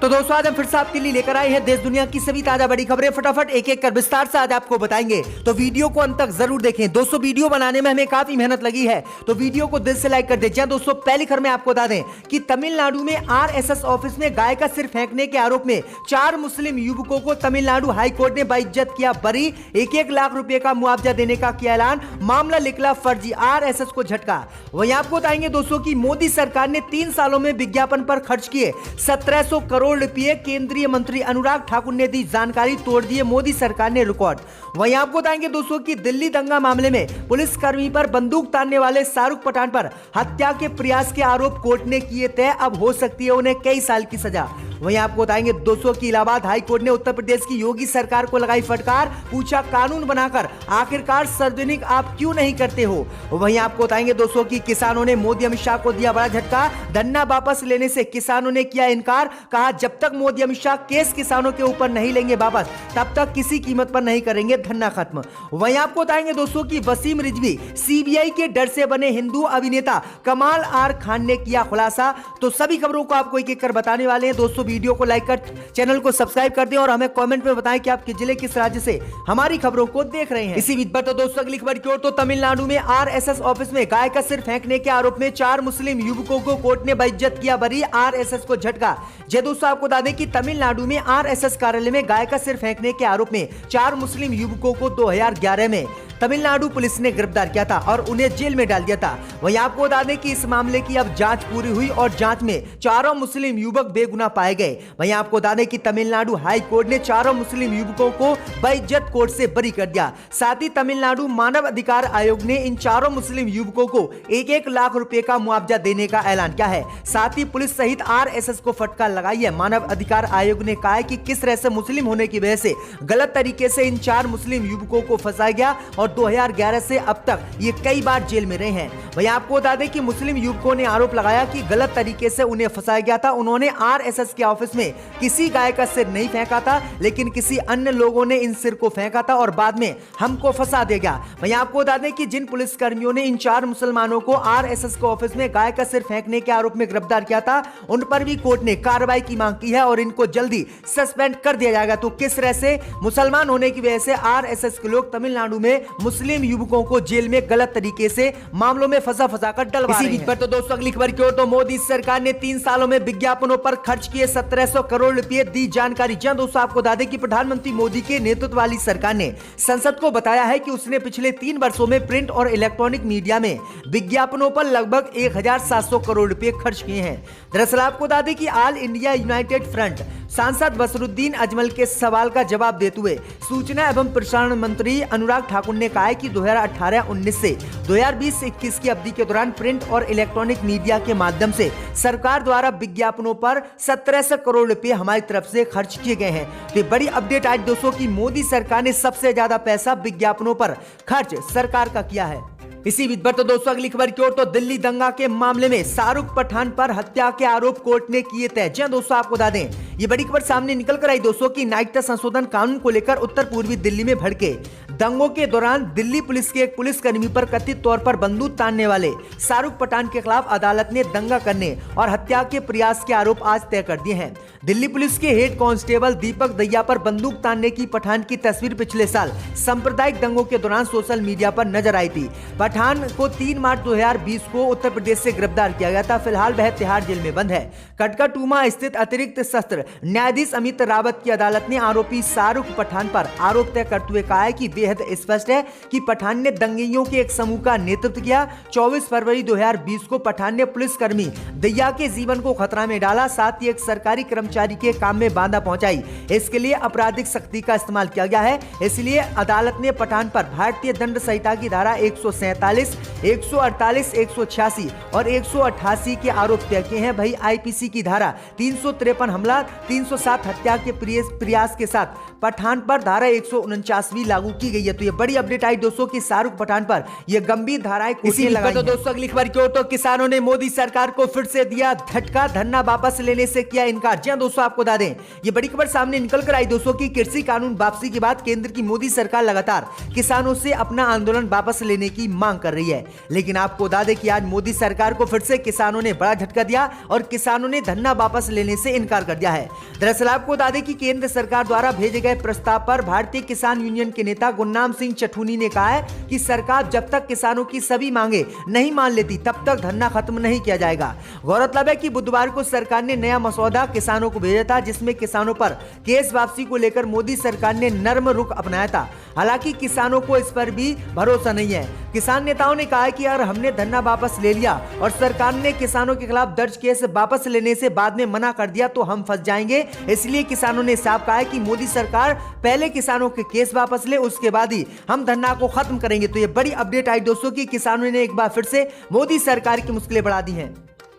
तो दोस्तों आज हम फिर से आपके लिए लेकर आए हैं देश दुनिया की सभी ताजा बड़ी खबरें। फटाफट एक एक कर विस्तार से आज आपको बताएंगे, तो वीडियो को अंत तक जरूर देखें। दोस्तों वीडियो बनाने में हमें काफी मेहनत लगी है, तो वीडियो को दिल से लाइक कर दें। दोस्तों पहली खबर में आपको बता दें कि तमिलनाडु में आरएसएस ऑफिस में गाय का सिर फेंकने के आरोप में 4 मुस्लिम युवकों को तमिलनाडु हाईकोर्ट ने बाइज्जत किया बरी। 1-1 लाख रुपए का मुआवजा देने का किया ऐलान, मामला निकला फर्जी, आरएसएस को झटका। वहीं आपको बताएंगे दोस्तों की मोदी सरकार ने 3 सालों में विज्ञापन पर खर्च किए 1700 करोड़ रुपए। केंद्रीय मंत्री अनुराग ठाकुर ने दी जानकारी, तोड़ दिए मोदी सरकार ने रिकॉर्ड। वहीं आपको बताएंगे दोस्तों की दिल्ली दंगा मामले में पुलिसकर्मी पर बंदूक तानने वाले शाहरुख पठान पर हत्या के प्रयास के आरोप कोर्ट ने किए तय, अब हो सकती है उन्हें कई साल की सजा। वहीं आपको बताएंगे दोस्तों की इलाहाबाद हाईकोर्ट ने उत्तर प्रदेश की योगी सरकार को लगाई फटकार, पूछा कानून बनाकर आखिरकार सार्वजनिक आप क्यों नहीं करते हो। वहीं आपको बताएंगे दोस्तों की किसानों ने मोदी अमित शाह को दिया बड़ा झटका, धरना वापस लेने से किसानों ने किया इनकार, कहा जब तक मोदी अमित शाह केस किसानों के ऊपर नहीं लेंगे वापस तब तक किसी कीमत पर नहीं करेंगे धरना खत्म। वहीं आपको बताएंगे दोस्तों की वसीम रिजवी सीबीआई के डर से बने हिंदू अभिनेता कमाल आर खान ने किया खुलासा। तो सभी खबरों को आपको एक एक कर बताने वाले हैं। दोस्तों वीडियो को लाइक कर चैनल को सब्सक्राइब कर दें और हमें कमेंट में बताएं कि आप किस जिले किस राज्य से हमारी खबरों को देख रहे हैं। इसी बीच पर तो दोस्तों अगली खबर की ओर, तो तमिलनाडु में आरएसएस ऑफिस में गाय का सिर फेंकने के आरोप में 4 मुस्लिम युवकों को कोर्ट ने बाइज्जत किया बरी, आरएसएस को झटका। जय दोस्तों आपको बता दें कि तमिलनाडु में आरएसएस कार्यालय में गाय का सिर फेंकने के आरोप में 4 मुस्लिम युवकों को 2011 में तमिलनाडु पुलिस ने गिरफ्तार किया था और उन्हें जेल में डाल दिया था। वहीं आपको बता दें कि इस मामले की अब जांच पूरी हुई और जांच में चारों मुस्लिम युवक बेगुनाह पाए गए। वहीं आपको बता दें कि तमिलनाडु हाई कोर्ट ने चारों मुस्लिम युवकों को बाइज्जत कोर्ट से बरी कर दिया। साथ ही तमिलनाडु मानव अधिकार आयोग ने इन चारों मुस्लिम युवकों को 1-1 लाख रुपए का मुआवजा देने का ऐलान किया है। साथ ही पुलिस सहित आरएसएस को फटकार लगाई है। मानव अधिकार आयोग ने कहा है कि किस तरह से मुस्लिम होने की वजह से गलत तरीके से इन 4 मुस्लिम युवकों को फंसाया गया और 2011 से अब तक ये कई बार जेल में रहे हैं। वहीं आपको बता दें कि मुस्लिम युवकों ने आरोप लगाया कि गलत तरीके से उन्हें फंसाया गया था। उन्होंने आरएसएस के ऑफिस में किसी गाय का सिर नहीं फेंका था, लेकिन किसी अन्य लोगों ने इन सिर को फेंका था और बाद में हमको फंसा दिया गया। वहीं आपको बता दें कि जिन पुलिसकर्मियों ने इन 4 मुसलमानों को आरएसएस के ऑफिस में गाय का सिर फेंकने के आरोप में गिरफ्तार किया था, उन पर भी कोर्ट ने कार्रवाई की मांग की है और इनको जल्दी सस्पेंड कर दिया जाएगा। तो किस तरह से मुसलमान होने की वजह से आरएसएस के लोग तमिलनाडु में मुस्लिम युवकों को जेल में गलत तरीके से मामलों में फंसा कर डलवा रहे हैं। पर तो दोस्तों अगली खबर की ओर, तो मोदी सरकार ने 3 सालों में विज्ञापनों पर खर्च किए 1700 करोड़ रुपए, दी जानकारी। जहां दोस्तों आपको बता दें कि प्रधानमंत्री मोदी के नेतृत्व वाली सरकार ने संसद को बताया है कि उसने पिछले 3 वर्षों में प्रिंट और इलेक्ट्रॉनिक मीडिया में विज्ञापनों पर लगभग 1700 करोड़ रुपए खर्च किए हैं। दरअसल आपको बता दें कि ऑल इंडिया यूनाइटेड फ्रंट सांसद बसरुद्दीन अजमल के सवाल का जवाब देते हुए सूचना एवं प्रसारण मंत्री अनुराग ठाकुर ने कहा है कि 2018-19 से 2020-21 की अवधि के दौरान प्रिंट और इलेक्ट्रॉनिक मीडिया के माध्यम से सरकार द्वारा विज्ञापनों पर 1700 करोड़ रुपए हमारी तरफ से खर्च किए गए हैं। तो बड़ी अपडेट आज दोस्तों की मोदी सरकार ने सबसे ज्यादा पैसा विज्ञापनों पर खर्च सरकार का किया है। इसी बीच पर तो दोस्तों अगली खबर की ओर, तो दिल्ली दंगा के मामले में शाहरुख पठान पर हत्या के आरोप कोर्ट ने किए तय। जी दोस्तों आपको बता दें ये बड़ी खबर सामने निकल कर आई दोस्तों की नागरिकता संशोधन कानून को लेकर उत्तर पूर्वी दिल्ली में भड़के दंगों के दौरान दिल्ली पुलिस के एक पुलिसकर्मी पर कथित तौर पर बंदूक तानने वाले शाहरुख पठान के खिलाफ अदालत ने दंगा करने और हत्या के प्रयास के आरोप आज तय कर दिए हैं। दिल्ली पुलिस के हेड कांस्टेबल दीपक दहिया पर बंदूक तानने की पठान की तस्वीर पिछले साल सांप्रदायिक दंगों के दौरान सोशल मीडिया पर नजर आई थी। पठान को 3 मार्च 2020 को उत्तर प्रदेश से गिरफ्तार किया गया था। फिलहाल वह तिहाड़ जेल में बंद है। कटकाटूमा स्थित अतिरिक्त सत्र न्यायाधीश अमित रावत की अदालत ने आरोपी शाहरुख पठान पर आरोप तय करते हुए कहा है कि बेहद स्पष्ट है कि पठान ने दंगइयों के एक समूह का नेतृत्व किया। 24 फरवरी 2020 को पठान ने पुलिसकर्मी दहिया के जीवन को खतरा में डाला, साथ ही एक सरकारी कर्मचारी के काम में बाधा पहुंचाई। इसके लिए आपराधिक शक्ति का इस्तेमाल किया गया है। इसलिए अदालत ने पठान पर भारतीय दंड संहिता की धारा 147, 148, 186 और 188 के आरोप तय किए हैं। वही आईपीसी की धारा 353 हमला, 307 हत्या के प्रयास के साथ पठान पर धारा 149 लागू की गई गई है। तो ये बड़ी अपडेट आई दोस्तों कि शाहरुख पठान पर यह गंभीर धाराएं कोर्ट लगाई। तो दोस्तों अगली खबर की ओर, तो किसानों ने मोदी सरकार को फिर से दिया झटका, धरना वापस लेने से किया इनकार। जी दोस्तों आपको बता दें, ये बड़ी खबर सामने निकल कर आई दोस्तों की कृषि कानून वापसी के बाद केंद्र की मोदी सरकार लगातार किसानों से अपना आंदोलन वापस लेने की मांग कर रही है। लेकिन आपको बता दें कि आज मोदी सरकार को फिर से किसानों ने बड़ा झटका दिया और किसानों ने धरना वापस लेने से इनकार कर दिया है। दरअसल आपको बता दें कि केंद्र सरकार द्वारा भेजे गए प्रस्ताव पर भारतीय किसान यूनियन के नेता गुरनाम सिंह चठूनी ने कहा है कि सरकार जब तक किसानों की सभी मांगे नहीं मान लेती तब तक धरना खत्म नहीं किया जाएगा। गौरतलब है कि बुधवार को सरकार ने नया मसौदा किसानों को भेजा था, जिसमें किसानों पर केस वापसी को लेकर मोदी सरकार ने नर्म रुख अपनाया था। हालांकि किसानों को इस पर भी भरोसा नहीं है। किसान नेताओं ने कहा कि अगर हमने धरना वापस ले लिया और सरकार ने किसानों के खिलाफ दर्ज केस वापस लेने से बाद में मना कर दिया तो हम फंस जाएंगे। इसलिए किसानों ने साफ कहा है कि मोदी सरकार पहले किसानों के केस वापस ले, उसके बाद ही हम धरना को खत्म करेंगे। तो ये बड़ी अपडेट आई दोस्तों की किसानों ने एक बार फिर से मोदी सरकार की मुश्किलें बढ़ा दी हैं।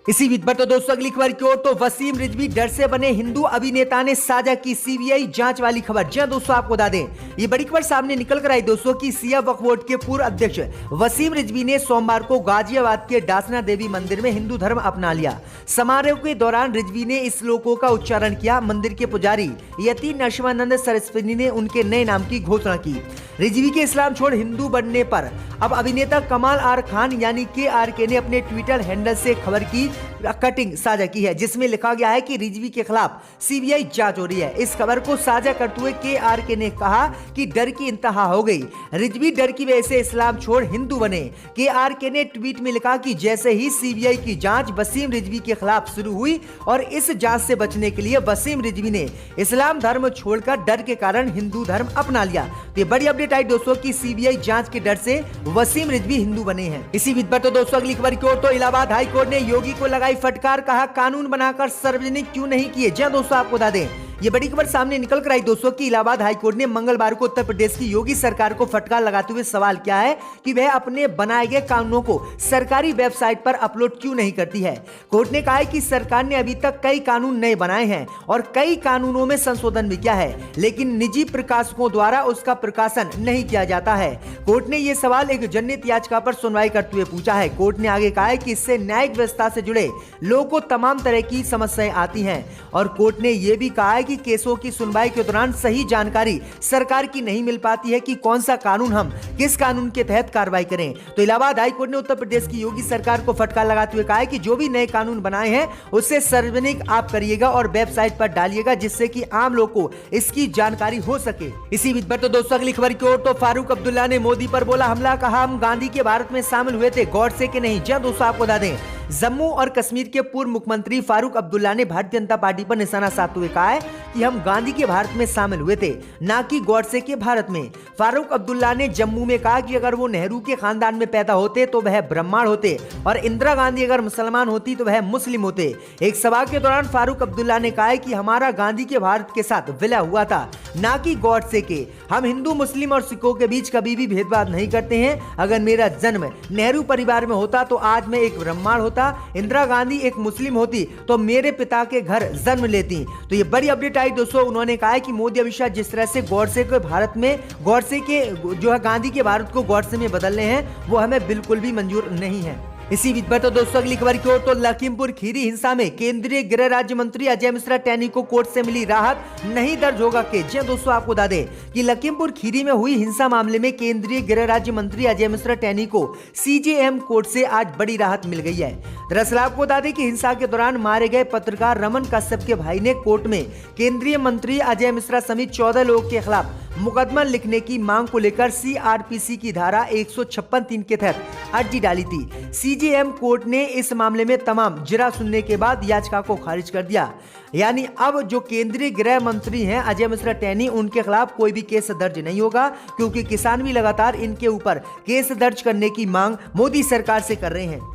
इसी बीच पर तो दोस्तों अगली खबर की ओर, तो वसीम रिजवी डर से बने हिंदू अभिनेता ने साझा की सीबीआई जांच वाली खबर। जी दोस्तों आपको बता दें, ये बड़ी खबर सामने निकल कर आई दोस्तों की सिया वक्फ बोर्ड के पूर्व अध्यक्ष वसीम रिजवी ने सोमवार को गाजियाबाद के डासना देवी मंदिर में हिंदू धर्म अपना लिया। समारोह के दौरान रिजवी ने इस श्लोकों का उच्चारण किया। मंदिर के पुजारी यति नरसिम्हानंद सरस्वती ने उनके नए नाम की घोषणा की। रिजवी के इस्लाम छोड़ हिंदू बनने पर अब अभिनेता कमाल आर खान यानी के ने अपने ट्विटर हैंडल से खबर की कटिंग साझा की है, जिसमें लिखा गया है कि रिजवी के खिलाफ सीबीआई जांच हो रही है। इस खबर को साझा करते हुए के ने कहा कि डर की इंतहा हो गई, रिजवी डर की वजह से इस्लाम छोड़ हिंदू बने। के ने ट्वीट में लिखा कि जैसे ही सीबीआई की जांच वसीम रिजवी के खिलाफ शुरू हुई और इस जांच से बचने के लिए वसीम रिजवी ने इस्लाम धर्म छोड़कर डर के कारण हिंदू धर्म अपना लिया। तो ये बड़ी अपडेट आई दोस्तों की सीबीआई जांच के डर से वसीम रिजवी हिंदू बने हैं। इसी बीच पर तो दोस्तों अगली खबर की ओर, तो इलाहाबाद हाई कोर्ट ने योगी को लगाई फटकार, कहा कानून बनाकर सार्वजनिक क्यों नहीं किए। जी दोस्तों आपको बता दें, ये बड़ी खबर सामने निकल कर आई दोस्तों की इलाहाबाद हाईकोर्ट ने मंगलवार को उत्तर प्रदेश की योगी सरकार को फटकार लगाते हुए सवाल किया है कि वह अपने बनाए गए कानूनों को सरकारी वेबसाइट पर अपलोड क्यों नहीं करती है। कोर्ट ने कहा है कि सरकार ने अभी तक कई कानून नए बनाए हैं और कई कानूनों में संशोधन भी किया है, लेकिन निजी प्रकाशकों द्वारा उसका प्रकाशन नहीं किया जाता है। कोर्ट ने यह सवाल एक जनहित याचिका पर सुनवाई करते हुए पूछा है। कोर्ट ने आगे कहा है कि इससे न्यायिक व्यवस्था से जुड़े लोगों को तमाम तरह की समस्याएं आती हैं और कोर्ट ने यह भी कहा है कि केसों की सुनवाई के दौरान सही जानकारी सरकार की नहीं मिल पाती है कि कौन सा कानून हम किस कानून के तहत कार्रवाई करें। तो इलाहाबाद हाईकोर्ट ने उत्तर प्रदेश की योगी सरकार को फटकार लगाते हुए कहा है कि जो भी नए कानून बनाए हैं उससे सार्वजनिक आप करिएगा और वेबसाइट पर डालिएगा, जिससे कि आम लोग को इसकी जानकारी हो सके। इसी बीच पर तो दोस्तों अगली खबर की ओर, तो फारूक अब्दुल्ला ने मोदी पर बोला हमला, कहा हम गांधी के भारत में शामिल हुए थे, गॉडसे के नहीं। जी दोस्तों आपको बता दें, जम्मू और कश्मीर के पूर्व मुख्यमंत्री फारूक अब्दुल्ला ने भारतीय जनता पार्टी पर निशाना साधते हुए कहा है कि हम गांधी के भारत में शामिल हुए थे, ना कि गॉडसे के भारत में। फारूक अब्दुल्ला ने जम्मू में कहा कि अगर वो नेहरू के खानदान में पैदा होते तो वह ब्राह्मण होते और इंदिरा गांधी अगर मुसलमान होती तो वह मुस्लिम होते। एक सभा के दौरान फारूक अब्दुल्ला ने कहा कि हमारा गांधी के भारत के साथ विलय हुआ था, ना कि गॉडसे के। हम हिंदू मुस्लिम और सिखों के बीच कभी भी भेदभाव नहीं करते हैं। अगर मेरा जन्म नेहरू परिवार में होता तो आज मैं एक ब्राह्मण होता, इंदिरा गांधी एक मुस्लिम होती तो मेरे पिता के घर जन्म लेती। तो ये बड़ी अपडेट आई दोस्तों। उन्होंने कहा है कि मोदी अमित शाह जिस तरह से गॉडसे के भारत में गॉडसे के जो है गांधी के भारत को गॉडसे में बदल रहे हैं वो हमें बिल्कुल भी मंजूर नहीं है। इसी बीच पर तो दोस्तों अगली खबर की ओर, तो लखीमपुर खीरी हिंसा में केंद्रीय गृह राज्य मंत्री अजय मिश्रा टैनी को कोर्ट से मिली राहत, नहीं दर्ज होगा केस। जी दोस्तों आपको बता दें कि लखीमपुर खीरी में हुई हिंसा मामले में केंद्रीय गृह राज्य मंत्री अजय मिश्रा टैनी को सीजेएम कोर्ट से आज बड़ी राहत मिल गई है। दरअसल आपको बता दें कि हिंसा के दौरान मारे गए पत्रकार रमन कश्यप के भाई ने कोर्ट में केंद्रीय मंत्री अजय मिश्रा समेत 14 लोगों के खिलाफ मुकदमा लिखने की मांग को लेकर सीआरपीसी की धारा 156(3) के तहत अर्जी डाली थी। सीजेएम कोर्ट ने इस मामले में तमाम जिरा सुनने के बाद याचिका को खारिज कर दिया। यानी अब जो केंद्रीय गृह मंत्री हैं अजय मिश्रा टैनी, उनके खिलाफ कोई भी केस दर्ज नहीं होगा, क्योंकि किसान भी लगातार इनके ऊपर केस दर्ज करने की मांग मोदी सरकार से कर रहे हैं।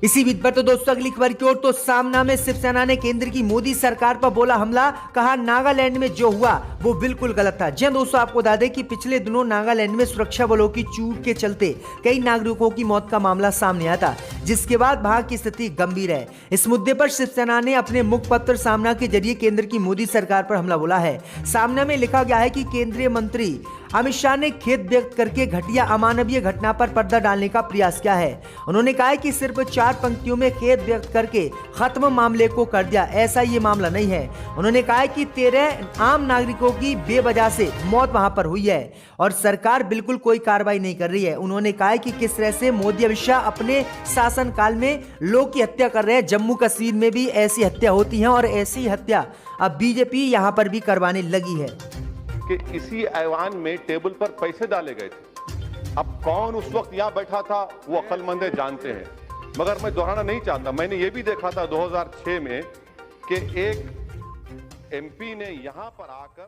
इसी बीच पर तो दोस्तों अगली खबर की ओर, तो सामना में शिवसेना ने केंद्र की मोदी सरकार पर बोला हमला, कहा नागालैंड में जो हुआ वो बिल्कुल गलत था। जी दोस्तों आपको बता दें कि पिछले दिनों नागालैंड में सुरक्षा बलों की चूक के चलते कई नागरिकों की मौत का मामला सामने आया था, जिसके बाद वहां की स्थिति गंभीर है। इस मुद्दे पर शिवसेना ने अपने मुखपत्र सामना के जरिए केंद्र की मोदी सरकार पर हमला बोला है। सामना में लिखा गया है कि केंद्रीय मंत्री अमित शाह ने खेद व्यक्त करके घटिया अमानवीय घटना पर पर्दा डालने का प्रयास किया है। उन्होंने कहा है कि सिर्फ 4 पंक्तियों में खेद व्यक्त करके खत्म मामले को कर दिया, ऐसा ये मामला नहीं है। उन्होंने कहा है कि 13 आम नागरिकों की बेवजह से मौत वहां पर हुई है और सरकार बिल्कुल कोई कार्रवाई नहीं कर रही है। उन्होंने कहा है कि किस तरह से मोदी अमित शाह अपने शासनकाल में लोग की हत्या कर रहे हैं। जम्मू कश्मीर में भी ऐसी हत्या होती है और ऐसी हत्या अब बीजेपी यहां पर भी करवाने लगी है कि इसी ऐवान में टेबल पर पैसे डाले गए थे। अब कौन उस वक्त यहां बैठा था वो अक्लमंद जानते हैं, मगर मैं दोहराना नहीं चाहता। मैंने ये भी देखा था 2006 में कि एक एमपी ने यहां पर आकर